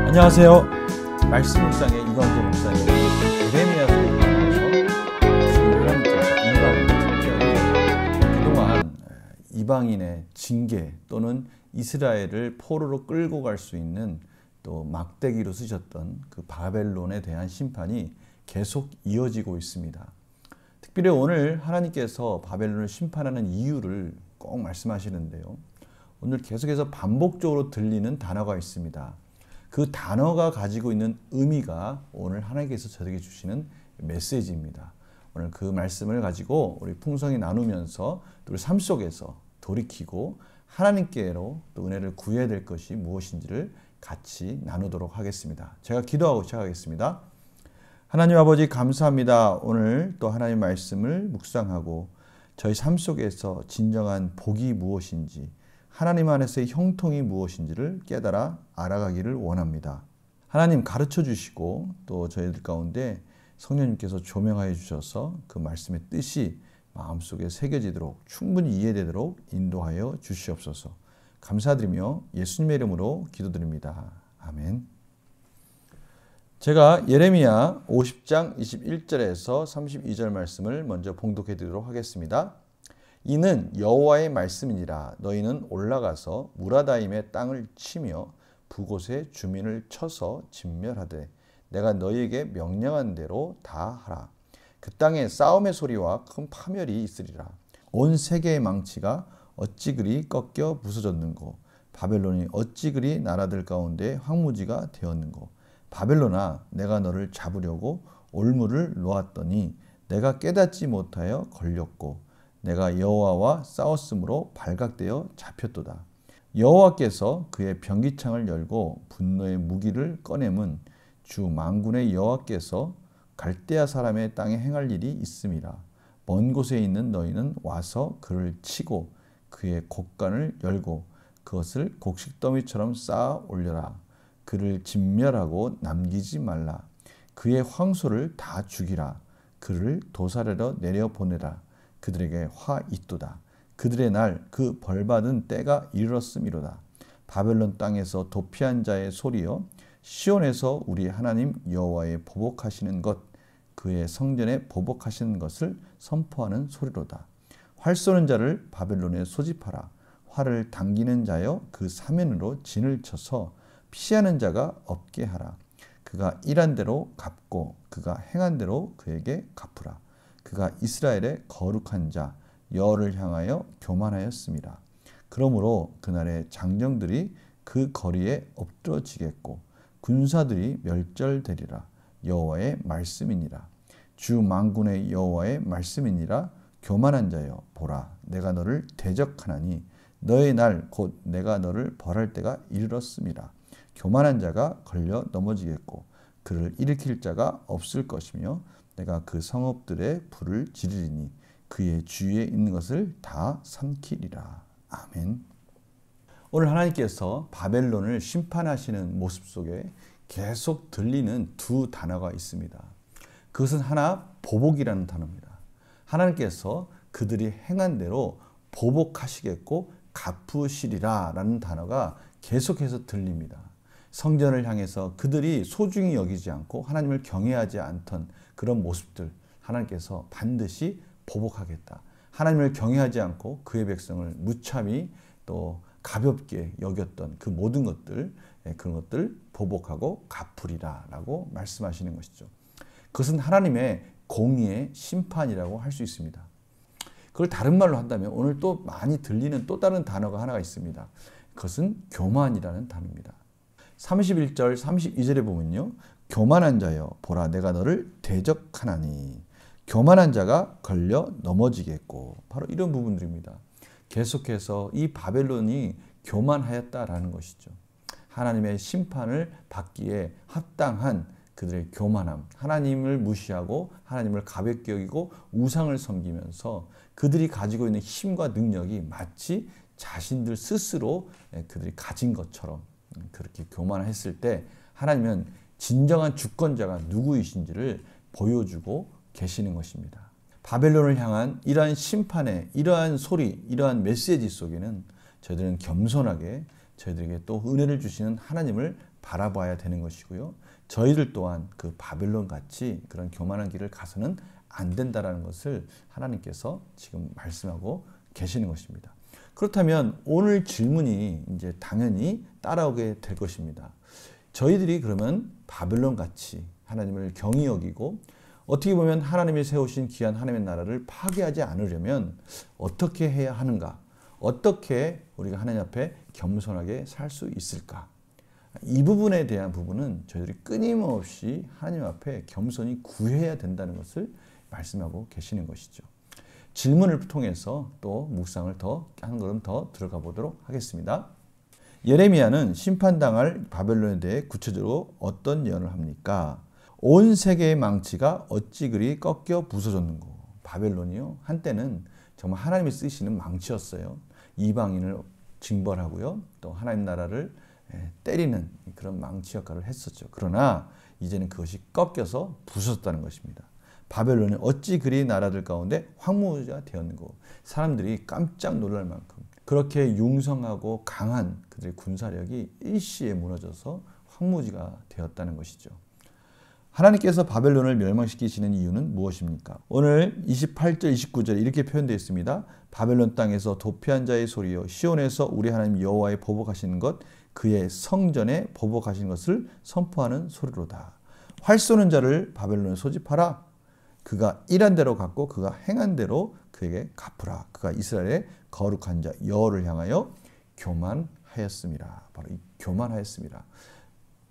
안녕하세요. 말씀 묵상의 이광재 목사님. 예레미야서에 하나님께서 이방인을 그동안 이방인의 징계 또는 이스라엘을 포로로 끌고 갈 수 있는 또 막대기로 쓰셨던 그 바벨론에 대한 심판이 계속 이어지고 있습니다. 특별히 오늘 하나님께서 바벨론을 심판하는 이유를 꼭 말씀하시는데요. 오늘 계속해서 반복적으로 들리는 단어가 있습니다. 그 단어가 가지고 있는 의미가 오늘 하나님께서 저에게 주시는 메시지입니다. 오늘 그 말씀을 가지고 우리 풍성히 나누면서 또 우리 삶 속에서 돌이키고 하나님께로 또 은혜를 구해야 될 것이 무엇인지를 같이 나누도록 하겠습니다. 제가 기도하고 시작하겠습니다. 하나님 아버지 감사합니다. 오늘 또 하나님의 말씀을 묵상하고 저희 삶 속에서 진정한 복이 무엇인지 하나님 안에서의 형통이 무엇인지를 깨달아 알아가기를 원합니다. 하나님 가르쳐 주시고 또 저희들 가운데 성령님께서 조명하여 주셔서 그 말씀의 뜻이 마음속에 새겨지도록 충분히 이해되도록 인도하여 주시옵소서. 감사드리며 예수님의 이름으로 기도드립니다. 아멘. 제가 예레미야 50장 21절에서 32절 말씀을 먼저 봉독해 드리도록 하겠습니다. 이는 여호와의 말씀이니라. 너희는 올라가서 무라다임의 땅을 치며 북곳의 주민을 쳐서 진멸하되 내가 너희에게 명령한 대로 다 하라. 그 땅에 싸움의 소리와 큰 파멸이 있으리라. 온 세계의 망치가 어찌 그리 꺾여 부서졌는고 바벨론이 어찌 그리 나라들 가운데 황무지가 되었는고 바벨론아 내가 너를 잡으려고 올무를 놓았더니 내가 깨닫지 못하여 걸렸고 내가 여호와와 싸웠으므로 발각되어 잡혔도다. 여호와께서 그의 병기창을 열고 분노의 무기를 꺼내문 주 만군의 여호와께서 갈대아 사람의 땅에 행할 일이 있음이라. 먼 곳에 있는 너희는 와서 그를 치고 그의 곡간을 열고 그것을 곡식더미처럼 쌓아 올려라. 그를 진멸하고 남기지 말라. 그의 황소를 다 죽이라. 그를 도살하러 내려보내라. 그들에게 화 있도다. 그들의 날 그 벌받은 때가 이르렀음이로다. 바벨론 땅에서 도피한 자의 소리여 시온에서 우리 하나님 여호와의 보복하시는 것 그의 성전에 보복하시는 것을 선포하는 소리로다. 활 쏘는 자를 바벨론에 소집하라. 활을 당기는 자여 그 사면으로 진을 쳐서 피하는 자가 없게 하라. 그가 일한 대로 갚고 그가 행한 대로 그에게 갚으라. 그가 이스라엘의 거룩한 자 여호와를 향하여 교만하였습니다. 그러므로 그날의 장정들이 그 거리에 엎드러지겠고 군사들이 멸절되리라. 여호와의 말씀이니라. 주 만군의 여호와의 말씀이니라. 교만한 자여 보라 내가 너를 대적하나니 너의 날 곧 내가 너를 벌할 때가 이르렀음이라. 교만한 자가 걸려 넘어지겠고 그를 일으킬 자가 없을 것이며 내가 그 성읍들의 불을 지르리니 그의 주위에 있는 것을 다 삼키리라. 아멘. 오늘 하나님께서 바벨론을 심판하시는 모습 속에 계속 들리는 두 단어가 있습니다. 그것은 하나 보복이라는 단어입니다. 하나님께서 그들이 행한 대로 보복하시겠고 갚으시리라 라는 단어가 계속해서 들립니다. 성전을 향해서 그들이 소중히 여기지 않고 하나님을 경외하지 않던 그런 모습들 하나님께서 반드시 보복하겠다. 하나님을 경외하지 않고 그의 백성을 무참히 또 가볍게 여겼던 그 모든 것들 그런 것들 보복하고 갚으리라 라고 말씀하시는 것이죠. 그것은 하나님의 공의의 심판이라고 할 수 있습니다. 그걸 다른 말로 한다면 오늘 또 많이 들리는 또 다른 단어가 하나가 있습니다. 그것은 교만이라는 단어입니다. 31절 32절에 보면요. 교만한 자여 보라 내가 너를 대적하나니 교만한 자가 걸려 넘어지겠고 바로 이런 부분들입니다. 계속해서 이 바벨론이 교만하였다라는 것이죠. 하나님의 심판을 받기에 합당한 그들의 교만함, 하나님을 무시하고 하나님을 가볍게 여기고 우상을 섬기면서 그들이 가지고 있는 힘과 능력이 마치 자신들 스스로 그들이 가진 것처럼 그렇게 교만했을 때 하나님은 진정한 주권자가 누구이신지를 보여주고 계시는 것입니다. 바벨론을 향한 이러한 심판의 이러한 소리, 이러한 메시지 속에는 저희들은 겸손하게 저희들에게 또 은혜를 주시는 하나님을 바라봐야 되는 것이고요. 저희들 또한 그 바벨론 같이 그런 교만한 길을 가서는 안 된다라는 것을 하나님께서 지금 말씀하고 계시는 것입니다. 그렇다면 오늘 질문이 이제 당연히 따라오게 될 것입니다. 저희들이 그러면 바벨론 같이 하나님을 경히 여기고 어떻게 보면 하나님이 세우신 귀한 하나님의 나라를 파괴하지 않으려면 어떻게 해야 하는가? 어떻게 우리가 하나님 앞에 겸손하게 살 수 있을까? 이 부분에 대한 부분은 저희들이 끊임없이 하나님 앞에 겸손히 구해야 된다는 것을 말씀하고 계시는 것이죠. 질문을 통해서 또 묵상을 한 걸음 더 들어가 보도록 하겠습니다. 예레미야는 심판당할 바벨론에 대해 구체적으로 어떤 예언을 합니까? 온 세계의 망치가 어찌 그리 꺾여 부서졌는고. 바벨론이요, 한때는 정말 하나님이 쓰시는 망치였어요. 이방인을 징벌하고요, 또 하나님 나라를 때리는 그런 망치 역할을 했었죠. 그러나 이제는 그것이 꺾여서 부서졌다는 것입니다. 바벨론이 어찌 그리 나라들 가운데 황무지가 되었는고. 사람들이 깜짝 놀랄 만큼 그렇게 융성하고 강한 그들의 군사력이 일시에 무너져서 황무지가 되었다는 것이죠. 하나님께서 바벨론을 멸망시키시는 이유는 무엇입니까? 오늘 28절, 29절에 이렇게 표현되어 있습니다. 바벨론 땅에서 도피한 자의 소리요, 시온에서 우리 하나님 여호와의 보복하시는 것, 그의 성전에 보복하시는 것을 선포하는 소리로다. 활 쏘는 자를 바벨론에 소집하라. 그가 일한 대로 갚고 그가 행한 대로 그에게 갚으라. 그가 이스라엘의 거룩한 자 여호와를 향하여 교만하였습니다. 바로 이 교만하였습니다.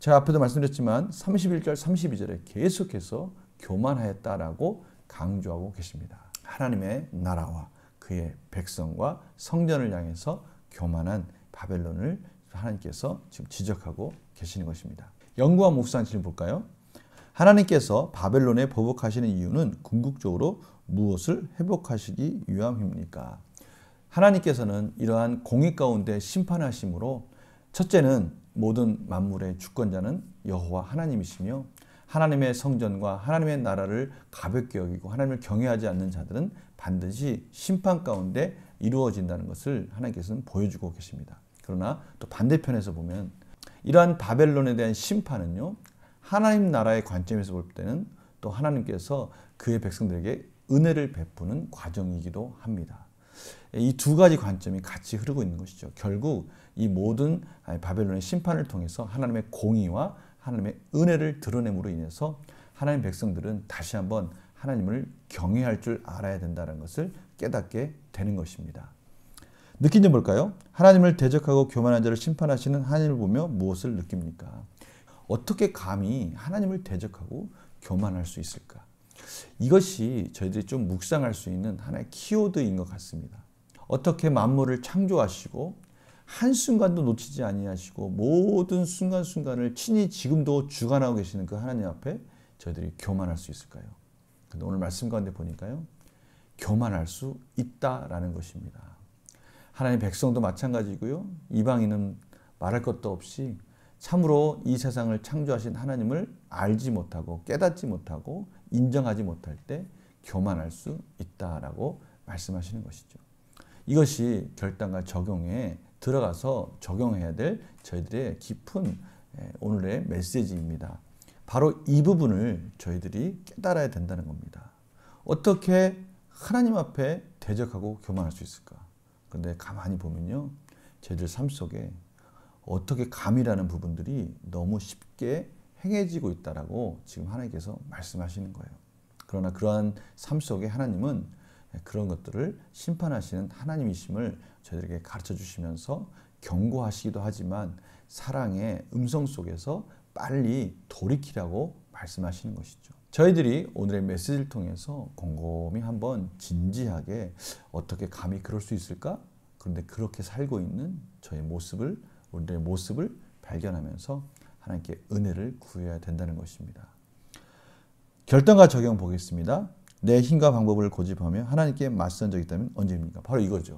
제가 앞에도 말씀드렸지만 31절, 32절에 계속해서 교만하였다라고 강조하고 계십니다. 하나님의 나라와 그의 백성과 성전을 향해서 교만한 바벨론을 하나님께서 지금 지적하고 계시는 것입니다. 연구와 묵상 질문 볼까요? 하나님께서 바벨론에 보복하시는 이유는 궁극적으로 무엇을 회복하시기 위함입니까? 하나님께서는 이러한 공의 가운데 심판하심으로 첫째는 모든 만물의 주권자는 여호와 하나님이시며 하나님의 성전과 하나님의 나라를 가볍게 여기고 하나님을 경외하지 않는 자들은 반드시 심판 가운데 이루어진다는 것을 하나님께서는 보여주고 계십니다. 그러나 또 반대편에서 보면 이러한 바벨론에 대한 심판은요, 하나님 나라의 관점에서 볼 때는 또 하나님께서 그의 백성들에게 은혜를 베푸는 과정이기도 합니다. 이 두 가지 관점이 같이 흐르고 있는 것이죠. 결국 이 모든 바벨론의 심판을 통해서 하나님의 공의와 하나님의 은혜를 드러냄으로 인해서 하나님 백성들은 다시 한번 하나님을 경외할 줄 알아야 된다는 것을 깨닫게 되는 것입니다. 느낀 점 볼까요? 하나님을 대적하고 교만한 자를 심판하시는 하나님을 보며 무엇을 느낍니까? 어떻게 감히 하나님을 대적하고 교만할 수 있을까? 이것이 저희들이 좀 묵상할 수 있는 하나의 키워드인 것 같습니다. 어떻게 만물을 창조하시고 한순간도 놓치지 아니하시고 모든 순간순간을 친히 지금도 주관하고 계시는 그 하나님 앞에 저희들이 교만할 수 있을까요? 근데 오늘 말씀 가운데 보니까요, 교만할 수 있다라는 것입니다. 하나님 백성도 마찬가지고요, 이방인은 말할 것도 없이 참으로 이 세상을 창조하신 하나님을 알지 못하고 깨닫지 못하고 인정하지 못할 때 교만할 수 있다라고 말씀하시는 것이죠. 이것이 결단과 적용에 들어가서 적용해야 될 저희들의 깊은 오늘의 메시지입니다. 바로 이 부분을 저희들이 깨달아야 된다는 겁니다. 어떻게 하나님 앞에 대적하고 교만할 수 있을까? 그런데 가만히 보면요, 저희들 삶 속에 어떻게 감이라는 부분들이 너무 쉽게 행해지고 있다라고 지금 하나님께서 말씀하시는 거예요. 그러나 그러한 삶 속에 하나님은 그런 것들을 심판하시는 하나님이심을 저희들에게 가르쳐 주시면서 경고하시기도 하지만 사랑의 음성 속에서 빨리 돌이키라고 말씀하시는 것이죠. 저희들이 오늘의 메시지를 통해서 곰곰이 한번 진지하게 어떻게 감히 그럴 수 있을까? 그런데 그렇게 살고 있는 저의 모습을, 우리의 모습을 발견하면서 하나님께 은혜를 구해야 된다는 것입니다. 결단과 적용 보겠습니다. 내 힘과 방법을 고집하며 하나님께 맞선 적이 있다면 언제입니까? 바로 이거죠.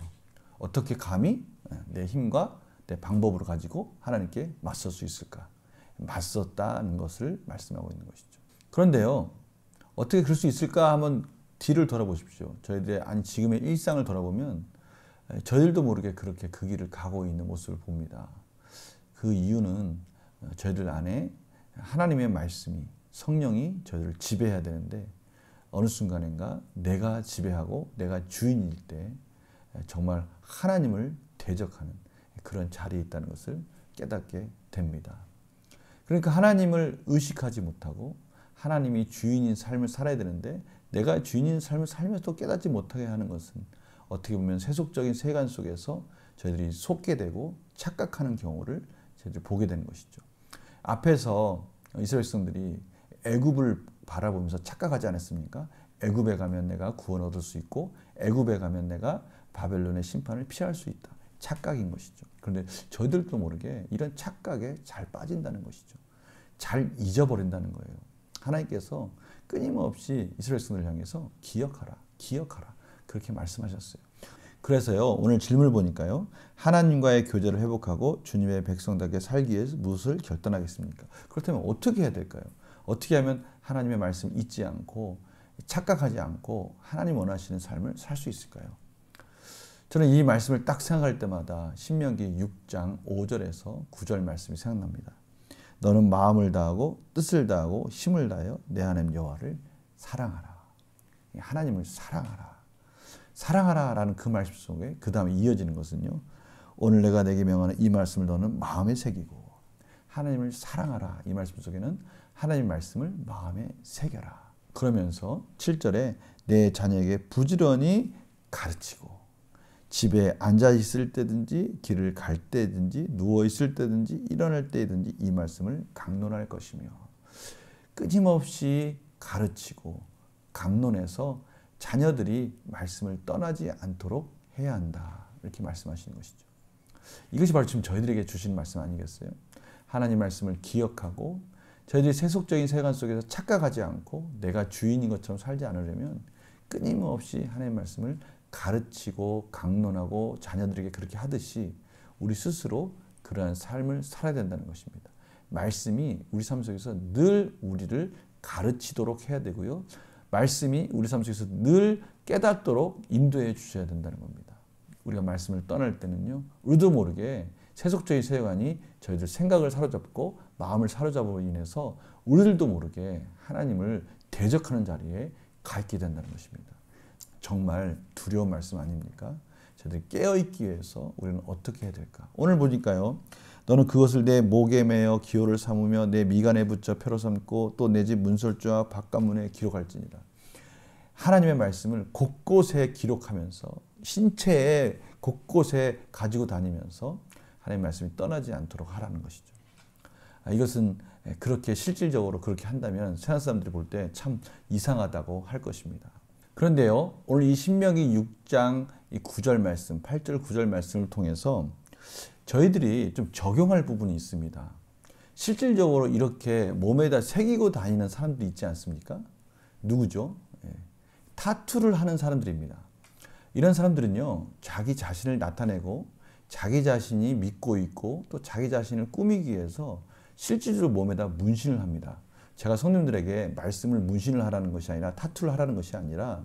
어떻게 감히 내 힘과 내 방법으로 가지고 하나님께 맞설 수 있을까? 맞섰다는 것을 말씀하고 있는 것이죠. 그런데요, 어떻게 그럴 수 있을까 한번 뒤를 돌아보십시오. 저희들의 지금의 일상을 돌아보면 저희들도 모르게 그렇게 그 길을 가고 있는 모습을 봅니다. 그 이유는 저희들 안에 하나님의 말씀이, 성령이 저희들을 지배해야 되는데 어느 순간인가 내가 지배하고 내가 주인일 때 정말 하나님을 대적하는 그런 자리에 있다는 것을 깨닫게 됩니다. 그러니까 하나님을 의식하지 못하고 하나님이 주인인 삶을 살아야 되는데 내가 주인인 삶을 살면서도 깨닫지 못하게 하는 것은 어떻게 보면 세속적인 세간 속에서 저희들이 속게 되고 착각하는 경우를 저희들이 보게 되는 것이죠. 앞에서 이스라엘 백성들이 애굽을 바라보면서 착각하지 않았습니까? 애굽에 가면 내가 구원 얻을 수 있고 애굽에 가면 내가 바벨론의 심판을 피할 수 있다. 착각인 것이죠. 그런데 저희들도 모르게 이런 착각에 잘 빠진다는 것이죠. 잘 잊어버린다는 거예요. 하나님께서 끊임없이 이스라엘 백성들을 향해서 기억하라, 기억하라 그렇게 말씀하셨어요. 그래서요, 오늘 질문을 보니까요, 하나님과의 교제를 회복하고 주님의 백성답게 살기 위해서 무엇을 결단하겠습니까? 그렇다면 어떻게 해야 될까요? 어떻게 하면 하나님의 말씀 잊지 않고 착각하지 않고 하나님 원하시는 삶을 살 수 있을까요? 저는 이 말씀을 딱 생각할 때마다 신명기 6장 5절에서 9절 말씀이 생각납니다. 너는 마음을 다하고 뜻을 다하고 힘을 다하여 내 하나님 여호와를 사랑하라. 하나님을 사랑하라. 사랑하라라는 그 말씀 속에 그 다음에 이어지는 것은요. 오늘 내가 내게 명하는 이 말씀을 너는 마음에 새기고 하나님을 사랑하라. 이 말씀 속에는 하나님 말씀을 마음에 새겨라. 그러면서 7절에 내 자녀에게 부지런히 가르치고 집에 앉아 있을 때든지 길을 갈 때든지 누워 있을 때든지 일어날 때든지 이 말씀을 강론할 것이며 끊임없이 가르치고 강론해서 자녀들이 말씀을 떠나지 않도록 해야 한다. 이렇게 말씀하시는 것이죠. 이것이 바로 지금 저희들에게 주신 말씀 아니겠어요? 하나님 말씀을 기억하고 저희들이 세속적인 세간 속에서 착각하지 않고 내가 주인인 것처럼 살지 않으려면 끊임없이 하나님 말씀을 가르치고 강론하고 자녀들에게 그렇게 하듯이 우리 스스로 그러한 삶을 살아야 된다는 것입니다. 말씀이 우리 삶 속에서 늘 우리를 가르치도록 해야 되고요. 말씀이 우리 삶 속에서 늘 깨닫도록 인도해 주셔야 된다는 겁니다. 우리가 말씀을 떠날 때는요. 우리도 모르게 세속적인 세관이 저희들 생각을 사로잡고 마음을 사로잡으로 인해서 우리들도 모르게 하나님을 대적하는 자리에 가 있게 된다는 것입니다. 정말 두려운 말씀 아닙니까? 저희들이 깨어있기 위해서 우리는 어떻게 해야 될까? 오늘 보니까요. 너는 그것을 내 목에 매어 기호를 삼으며 내 미간에 붙여 표로 삼고 또 내 집 문설주와 바깥문에 기록할지니라. 하나님의 말씀을 곳곳에 기록하면서 신체의 곳곳에 가지고 다니면서 하나님의 말씀이 떠나지 않도록 하라는 것이죠. 이것은 그렇게 실질적으로 그렇게 한다면 세상 사람들이 볼 때 참 이상하다고 할 것입니다. 그런데요, 오늘 이 신명기 6장 9절 말씀, 8절 9절 말씀을 통해서 저희들이 좀 적용할 부분이 있습니다. 실질적으로 이렇게 몸에다 새기고 다니는 사람들이 있지 않습니까? 누구죠? 타투를 하는 사람들입니다. 이런 사람들은요, 자기 자신을 나타내고 자기 자신이 믿고 있고 또 자기 자신을 꾸미기 위해서 실질적으로 몸에다 문신을 합니다. 제가 성도님들에게 말씀을 문신을 하라는 것이 아니라 타투를 하라는 것이 아니라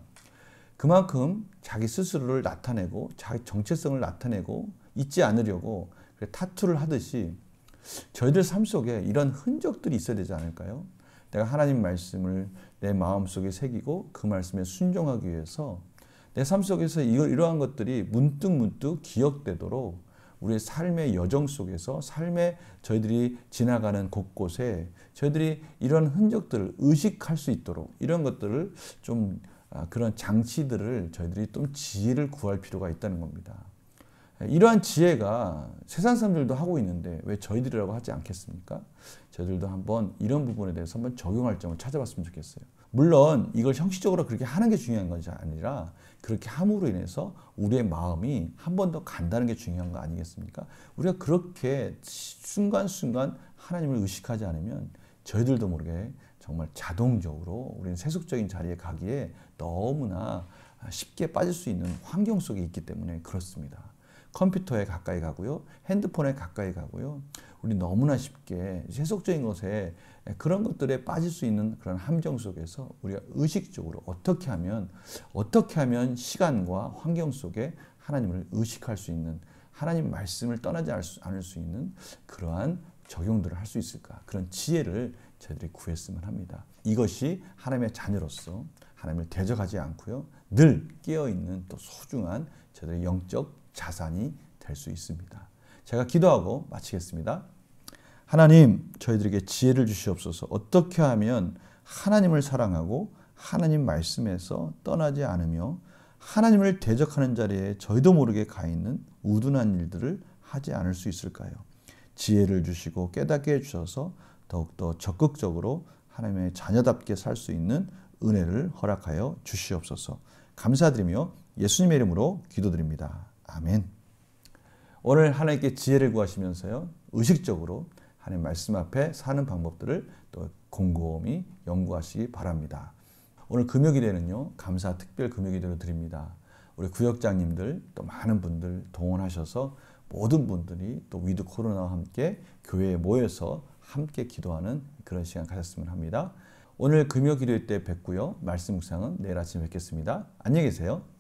그만큼 자기 스스로를 나타내고 자기 정체성을 나타내고 있지 않으려고 타투를 하듯이 저희들 삶 속에 이런 흔적들이 있어야 되지 않을까요? 내가 하나님 말씀을 내 마음속에 새기고 그 말씀에 순종하기 위해서 내 삶 속에서 이러한 것들이 문득문득 기억되도록 우리의 삶의 여정 속에서 삶에 저희들이 지나가는 곳곳에 저희들이 이런 흔적들을 의식할 수 있도록 이런 것들을 좀 그런 장치들을 저희들이 좀 지혜를 구할 필요가 있다는 겁니다. 이러한 지혜가 세상 사람들도 하고 있는데 왜 저희들이라고 하지 않겠습니까? 저희들도 한번 이런 부분에 대해서 한번 적용할 점을 찾아봤으면 좋겠어요. 물론 이걸 형식적으로 그렇게 하는 게 중요한 것이 아니라 그렇게 함으로 인해서 우리의 마음이 한 번 더 간다는 게 중요한 거 아니겠습니까? 우리가 그렇게 순간순간 하나님을 의식하지 않으면 저희들도 모르게 정말 자동적으로 우리는 세속적인 자리에 가기에 너무나 쉽게 빠질 수 있는 환경 속에 있기 때문에 그렇습니다. 컴퓨터에 가까이 가고요. 핸드폰에 가까이 가고요. 우리 너무나 쉽게 세속적인 것에 그런 것들에 빠질 수 있는 그런 함정 속에서 우리가 의식적으로 어떻게 하면 시간과 환경 속에 하나님을 의식할 수 있는, 하나님 말씀을 떠나지 않을 수 있는 그러한 적용들을 할 수 있을까? 그런 지혜를 저희들이 구했으면 합니다. 이것이 하나님의 자녀로서 하나님을 대적하지 않고요. 늘 깨어있는 또 소중한 저희들의 영적 자산이 될 수 있습니다. 제가 기도하고 마치겠습니다. 하나님, 저희들에게 지혜를 주시옵소서. 어떻게 하면 하나님을 사랑하고 하나님 말씀에서 떠나지 않으며 하나님을 대적하는 자리에 저희도 모르게 가 있는 우둔한 일들을 하지 않을 수 있을까요? 지혜를 주시고 깨닫게 해주셔서 더욱더 적극적으로 하나님의 자녀답게 살 수 있는 은혜를 허락하여 주시옵소서. 감사드리며 예수님의 이름으로 기도드립니다. 아멘. 오늘 하나님께 지혜를 구하시면서요, 의식적으로 하나님 말씀 앞에 사는 방법들을 또 곰곰이 연구하시기 바랍니다. 오늘 금요기도에는요, 감사 특별 금요기도를 드립니다. 우리 구역장님들 또 많은 분들 동원하셔서 모든 분들이 또 위드 코로나와 함께 교회에 모여서 함께 기도하는 그런 시간 가졌으면 합니다. 오늘 금요기도 때 뵙고요. 말씀 묵상은 내일 아침에 뵙겠습니다. 안녕히 계세요.